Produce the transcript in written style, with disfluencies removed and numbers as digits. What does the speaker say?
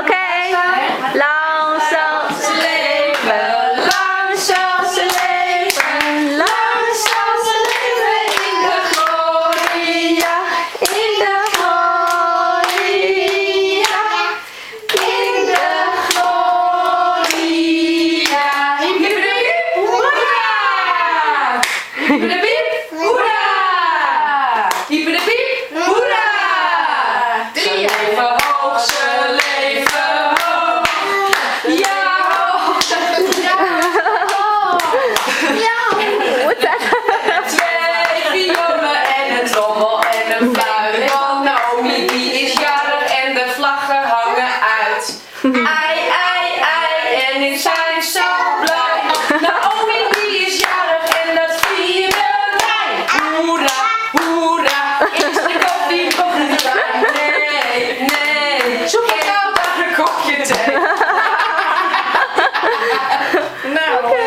Oké. Lang zal ze leven, lang zal ze leven, lang zal ze leven in de gloria, in de gloria, in de gloria. Hippiedepiep, hoera! Hippiedepiep, hoera! Ze leven hoog, ze leven hoog. Ja, hoog. What's that? Twee violen en een trommel en een fluit. Want Naomi die is jarig en de vlaggen hangen uit. Ai, ai, ai, en ik zijn zo blij. Naomi die is jarig en dat vieren wij. Hoera, hoera, is de koffie nog niet klaar? Nee, nee, zoek je nou naar een kopje thee? Nou.